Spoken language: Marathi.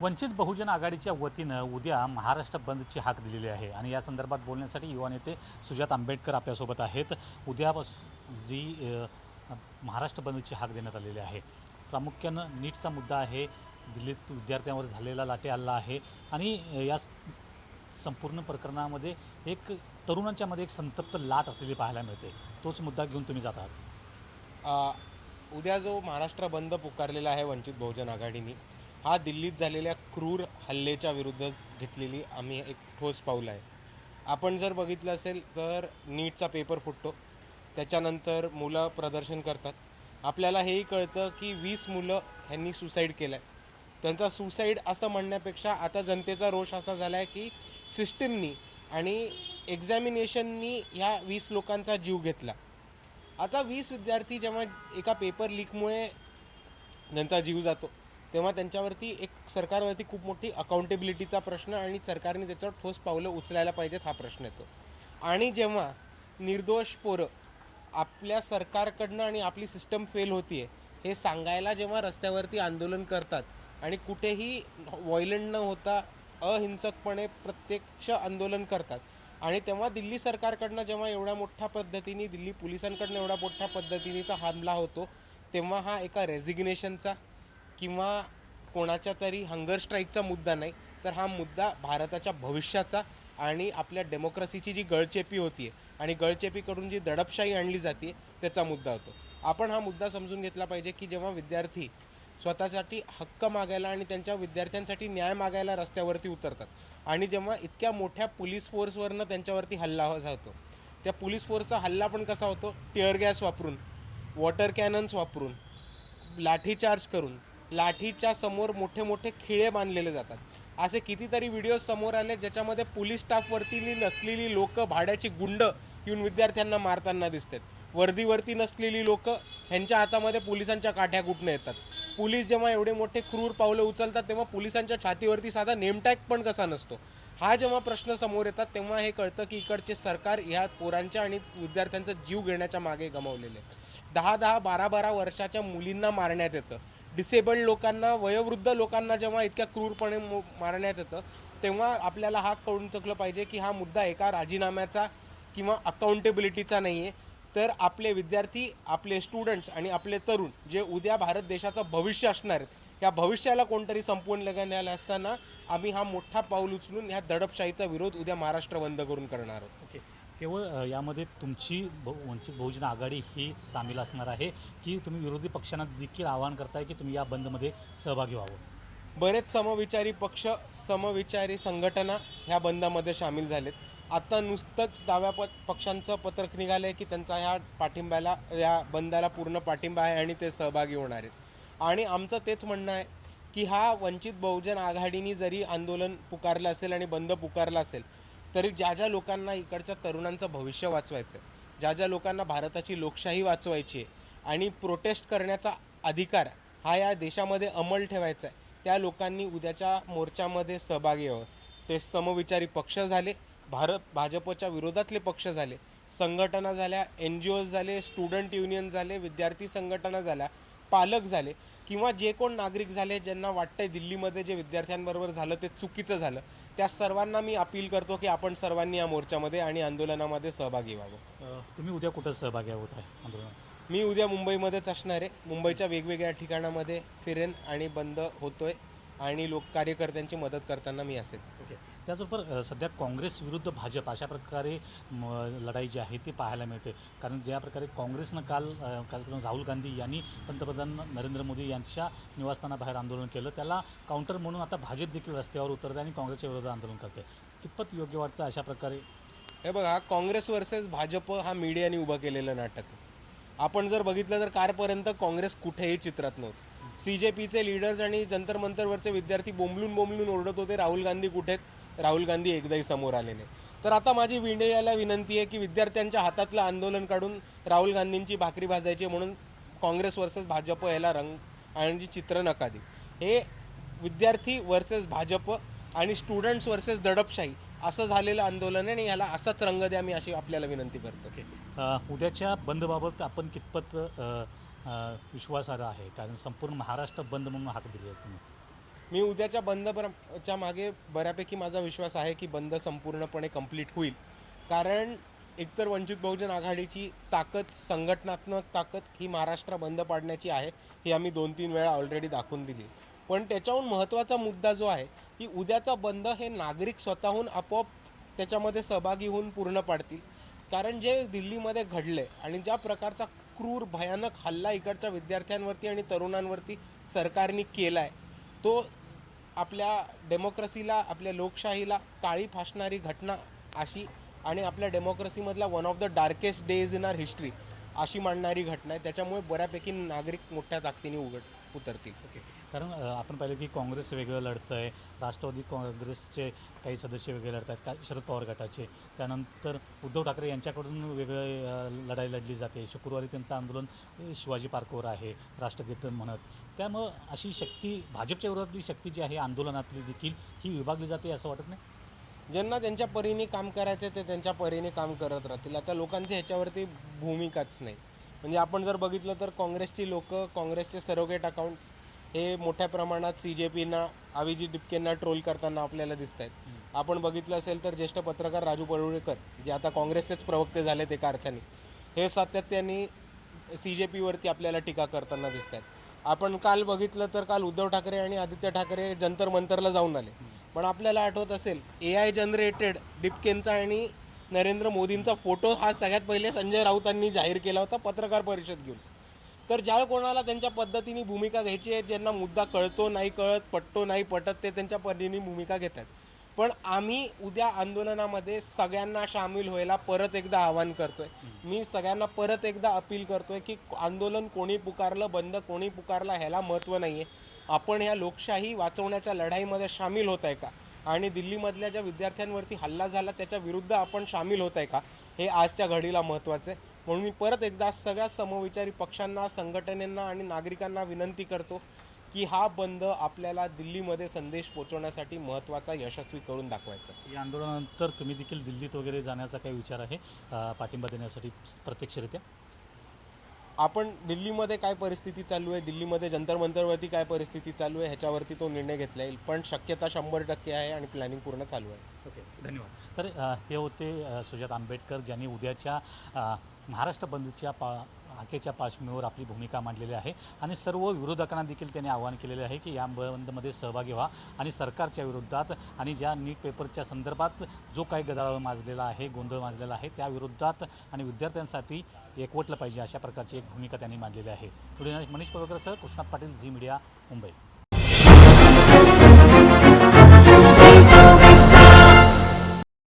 वंचित बहुजन आघाडीच्या वतीनं उद्या महाराष्ट्र बंदची हाक दिलेली आहे आणि या संदर्भात बोलण्यासाठी युवा नेते सुजात आंबेडकर आपल्यासोबत आहेत। उद्यापासून जी महाराष्ट्र बंदची हाक देण्यात आलेली आहे। प्रामुख्यानं नीटचा मुद्दा आहे, दिल्लीत विद्यार्थ्यांवर झालेला लाठी हल्ला आहे आणि या संपूर्ण प्रकरणामध्ये एक तरुणांच्यामध्ये एक संतप्त लाट असलेली पाहायला मिळते। तोच मुद्दा घेऊन तुम्ही जात आहात। उद्या जो महाराष्ट्र बंद पुकारलेला आहे वंचित बहुजन आघाडीने, हा दिल्लीत झालेल्या क्रूर हल्ल्याच्या विरुद्ध घेतलेली आम्ही एक ठोस पाऊल आहे। आपण जर बघितलं असेल तर नीटचा पेपर फुटतो, त्याच्यानंतर मुलं प्रदर्शन करतात। आपल्याला हेही कळतं की 20 मुलं ह्यांनी सुसाईड केलं आहे। त्यांचा सुसाईड असं म्हणण्यापेक्षा आता जनतेचा रोष असा झाला आहे की सिस्टीमनी आणि एक्झामिनेशननी ह्या 20 लोकांचा जीव घेतला। आता 20 विद्यार्थी जेव्हा एका पेपर लीकमुळे त्यांचा जीव जातो, तेव्हा त्यांच्यावरती एक सरकारवरती खूप मोठी अकाउंटेबिलिटीचा प्रश्न आणि सरकारने त्याच्यावर ठोस पावलं उचलायला पाहिजेत हा प्रश्न येतो। आणि जेव्हा निर्दोष पोरं आपल्या सरकारकडनं आणि आपली सिस्टम फेल होतीये हे सांगायला जेव्हा रस्त्यावरती आंदोलन करतात आणि कुठेही व्हायलेंट न होता अहिंसकपणे प्रत्यक्ष आंदोलन करतात, आणि तेव्हा दिल्ली सरकारकडनं जेव्हा एवढ्या मोठ्या पद्धतीने, दिल्ली पोलिसांकडनं एवढ्या मोठ्या पद्धतीनेचा हमला होतो, तेव्हा हा एका रेझिग्नेशनचा किंवा कोणाच्या तरी हंगर स्ट्राईकचा मुद्दा नाही, तर हा मुद्दा भारताच्या भविष्याचा आणि आपल्या डेमोक्रेसीची जी गळचेपी होतीये आणि गळचेपीकडून जी दडपशाही आणली जाते त्याचा मुद्दा होतो। आपण हा मुद्दा समजून घेतला पाहिजे की जेव्हा विद्यार्थी स्वतःसाठी हक्क मागायला आणि त्यांच्या विद्यार्थ्यांसाठी न्याय मागायला रस्त्यावरती उतरतात आणि जेव्हा इतक्या मोठ्या पोलीस फोर्सवरनं त्यांच्यावरती हल्ला होतो, त्या पोलीस फोर्सचा हल्ला पण कसा होतो, टिअर गॅस वापरून, वॉटर कॅनन्स वापरून, लाठीचार्ज करून, लाठीच्या समोर मोठे मोठे खिळे बांधलेले जातात। असे कितीतरी व्हिडिओ समोर आले ज्याच्यामध्ये पोलीस स्टाफवरती नसलेली लोक, भाड्याची गुंड येऊन विद्यार्थ्यांना मारताना दिसतात। वर्दीवरती नसलेली लोक ह्यांच्या हातामध्ये पोलिसांच्या काठ्या कुठनं येतात। पोलीस जेव्हा एवढे मोठे क्रूर पावलं उचलतात तेव्हा पोलिसांच्या छातीवरती साधा नेमटॅग पण कसा नसतो। हा जेव्हा प्रश्न समोर येतात तेव्हा हे कळतं की इकडचे सरकार ह्या पोरांच्या आणि विद्यार्थ्यांचा जीव घेण्याच्या मागे गमावलेले। 10-10, 12-12 वर्षाच्या मुलींना मारण्यात येतं। डिसेबल्ड लोकांना, वयोवृद्ध लोकांना जेव्हा इतक्या क्रूरपणे मारण्यात येतं, तेव्हा आपल्याला हा कळून चुकलं पाहिजे की हा मुद्दा एका राजीनाम्याचा किंवा अकाउंटेबिलिटीचा नाही आहे, तर आपले विद्यार्थी, आपले स्टुडंट्स आणि आपले तरुण जे उद्या भारत देशाचं भविष्य असणार आहेत, या भविष्याला कोणतरी संपवून घेण्याला असताना आम्ही हा मोठा पाऊल उचलून ह्या दडपशाहीचा विरोध उद्या महाराष्ट्र बंद करून करणार आहोत। ओके, केवळ यामध्ये तुमची वंचित बहुजन आघाडी ही सामील असणार आहे की तुम्ही विरोधी पक्षांना देखील आवाहन करताय की तुम्ही या बंदमध्ये सहभागी व्हावं? बरेच समविचारी पक्ष, समविचारी संघटना ह्या बंदामध्ये सामील झालेत। आता नुसतंच डाव्या पक्षांचं पत्रक निघालं आहे की त्यांचा ह्या पाठिंब्याला, या बंदाला पूर्ण पाठिंबा आहे आणि ते सहभागी होणार आहेत। आणि आमचं तेच म्हणणं आहे की हा वंचित बहुजन आघाडीने जरी आंदोलन पुकारलं असेल आणि बंद पुकारला असेल, तरी ज्या ज्या लोकांना इकडच्या तरुणांचं भविष्य वाचवायचं आहे, ज्या ज्या लोकांना भारताची लोकशाही वाचवायची आहे आणि प्रोटेस्ट करण्याचा अधिकार हा या देशामध्ये अंमल ठेवायचा आहे, त्या लोकांनी उद्याच्या मोर्चामध्ये सहभागी व्हावं। ते समविचारी पक्ष झाले, भाजपच्या विरोधातले पक्ष झाले, संघटना झाल्या, NGOज झाले, स्टुडंट युनियन झाले, विद्यार्थी संघटना झाल्या, पालक झाले किंवा जे कोण नागरिक झाले ज्यांना वाटतंय दिल्लीमध्ये जे विद्यार्थ्यांबरोबर झालं ते चुकीचं झालं, त्या सर्वांना मी अपील करतो की आपण सर्वांनी या मोर्चामध्ये आणि आंदोलनामध्ये सहभागी व्हावं। तुम्ही उद्या कुठं सहभागी होत आहे आंदोलनात? मी उद्या मुंबईमध्येच असणार आहे। मुंबईच्या वेगवेगळ्या ठिकाणामध्ये फिरेन आणि बंद होतोय आणि कार्यकर्त्यांची मदत करताना मी असेल। ओके, त्याचबरोबर सध्या काँग्रेस विरुद्ध भाजप अशा प्रकारे लढाई जी आहे ती पाहायला मिळते, कारण ज्या प्रकारे काँग्रेसनं काल राहुल गांधी यांनी पंतप्रधान नरेंद्र मोदी यांच्या निवासस्थानाबाहेर आंदोलन केलं, त्याला काउंटर म्हणून आता भाजप देखील रस्त्यावर उतरते आणि काँग्रेसच्या विरोधात आंदोलन करते। कितपत योग्य वाटतं अशा प्रकारे? हे बघा, काँग्रेस वर्सेस भाजप हा मीडियाने उभं केलेलं नाटक आहे। आपण जर बघितलं तर कालपर्यंत काँग्रेस कुठेही चित्रात नव्हतं। CJPचे लीडर्स आणि जंतर मंतरवरचे विद्यार्थी बोंबलून ओरडत होते, राहुल गांधी कुठेत, राहुल गांधी एकदाही समोर आले नाही। तर आता माझी मीडियाला विनंती आहे की विद्यार्थ्यांच्या हातातलं आंदोलन काढून राहुल गांधींची भाकरी भाजायची, म्हणून काँग्रेस वर्सेस भाजप याला रंग आणि चित्र नका देऊ। हे विद्यार्थी वर्सेस भाजप आणि स्टुडंट्स वर्सेस दडपशाही असं झालेलं आंदोलन आहे आणि याला असाच रंग द्या, मी अशी आपल्याला विनंती करतो। उद्याच्या बंदबाबत आपण कितपत विश्वासार्ह आहे, कारण संपूर्ण महाराष्ट्र बंद म्हणून हाक दिली आहे तुम्ही? मी उद्याच्या बंदच्या मागे बऱ्यापैकी माझा विश्वास आहे की बंद संपूर्णपणे कंप्लीट होईल. कारण एकतर वंचित बहुजन आघाडीची ताकद, संघटनात्मक ताकद ही महाराष्ट्र बंद पाडण्याची आहे, ही आम्ही 2-3 वेळा ऑलरेडी दाखवून दिली. पण त्याच्याहून महत्त्वाचा मुद्दा जो आहे की उद्याचा बंद हे नागरिक स्वतःहून आपोआप त्याच्यामध्ये सहभागी होऊन पूर्ण पाडतील. कारण जे दिल्लीमध्ये घडले आणि ज्या प्रकारचा क्रूर भयानक हल्ला इकडच्या विद्यार्थ्यांवरती आणि तरुणांवरती सरकारने केला आहे, तो आपल्या डेमोक्रेसीला, आपल्या लोकशाहीला काळी फासणारी घटना अशी आणि आपल्या डेमोक्रेसीमधला one of the darkest days in our history अशी मांडणारी घटना आहे. त्याच्यामुळे बऱ्यापैकी नागरिक मोठ्या ताकदीने उतरतील. कारण आपण पाहिलं की काँग्रेस वेगळं लढतं आहे, राष्ट्रवादी काँग्रेसचे काही सदस्य वेगळे लढत आहेत, काही शरद पवार गटाचे, त्यानंतर उद्धव ठाकरे यांच्याकडून वेगळं लढाई लढली जाते. शुक्रवारी त्यांचं आंदोलन शिवाजी पार्कवर आहे, राष्ट्रगीत म्हणत. त्यामुळं अशी शक्ती, भाजपच्या विरोधातली शक्ती जी आहे आंदोलनातली देखील, ही विभागली जाते असं वाटत नाही? ज्यांना त्यांच्या परीने काम करायचं ते त्यांच्या परीने काम करत राहतील. आता लोकांची ह्याच्यावरती भूमिकाच नाही. म्हणजे आपण जर बघितलं तर काँग्रेसची लोक, काँग्रेसचे सरोगेट अकाउंट्स हे मोठ्या प्रमाणात CJPना, अभिजित डिपकेंना ट्रोल करताना आपल्याला दिसत आहेत. आपण बघितलं असेल तर ज्येष्ठ पत्रकार राजू परुळेकर, जे आता काँग्रेसचेच प्रवक्ते झालेत एका अर्थाने, हे सातत्याने CJPवरती आपल्याला टीका करताना दिसत आहेत. आपण काल बघितलं तर काल उद्धव ठाकरे आणि आदित्य ठाकरे जंतर मंतरला जाऊन आले. पण आपल्याला आठवत असेल AI जनरेटेड डिपकेंचा आणि नरेंद्र मोदींचा फोटो हा सगळ्यात पहिले संजय राऊतांनी जाहीर केला होता पत्रकार परिषद घेऊन. तर ज्या कोणाला त्यांच्या पद्धतीने भूमिका घ्यायची आहे, ज्यांना मुद्दा कळतो नाही कळत, पटतो नाही पटत, ते त्यांच्या पद्धतीने भूमिका घेतात. पण आम्ही उद्या आंदोलनामध्ये सगळ्यांना सामील व्हायला परत एकदा आवाहन करतोय. मी सगळ्यांना परत एकदा अपील करतोय की आंदोलन कोणी पुकारलं, बंद कोणी पुकारला ह्याला महत्त्व नाही आहे. आपण ह्या लोकशाही वाचवण्याच्या लढाईमध्ये सामील होत आहे का, आणि दिल्लीमधल्या ज्या विद्यार्थ्यांवरती हल्ला झाला त्याच्या विरुद्ध आपण सामील होत आहे का, हे आजच्या घडीला महत्त्वाचं आहे. म्हणून मी परत एकदा सगळ्या समविचारी पक्षांना, संघटनांना आणि नागरिकांना विनंती करतो की हा बंद आपल्याला दिल्लीमध्ये संदेश पोहोचवण्यासाठी महत्त्वाचा, यशस्वी करून दाखवायचा. या आंदोलनानंतर तुम्ही देखील दिल्लीत वगैरे जाण्याचा काही विचार आहे पाठिंबा देण्यासाठी प्रत्यक्षरित्या? आपण दिल्लीमध्ये काय परिस्थिती चालू आहे, दिल्लीमध्ये जंतर मंतरवरती काय परिस्थिती चालू आहे, ह्याच्यावरती तो निर्णय घेतला येईल. पण शक्यता 100% आहे आणि प्लॅनिंग पूर्ण चालू आहे. ओके, धन्यवाद. तर हे होते सुजात आंबेडकर, ज्यांनी उद्याच्या महाराष्ट्र बंदच्या हाकेच्या पार्श्वभूमीवर आपली भूमिका मांडलेली आहे आणि सर्व विरोधकांना देखील त्यांनी आवाहन केलेले आहे की या बंदमध्ये सहभागी व्हा आणि सरकारच्या विरोधात आणि ज्या नीट पेपरच्या संदर्भात जो काही गदारोळ माजलेला आहे, गोंधळ माजलेला आहे, त्या विरोधात आणि विद्यार्थ्यांसाठी एकवटलं पाहिजे, अशा प्रकारची एक भूमिका त्यांनी मांडलेली आहे. पुढे मनीष पडवकरसह कृष्णात पाटील, झी मीडिया, मुंबई.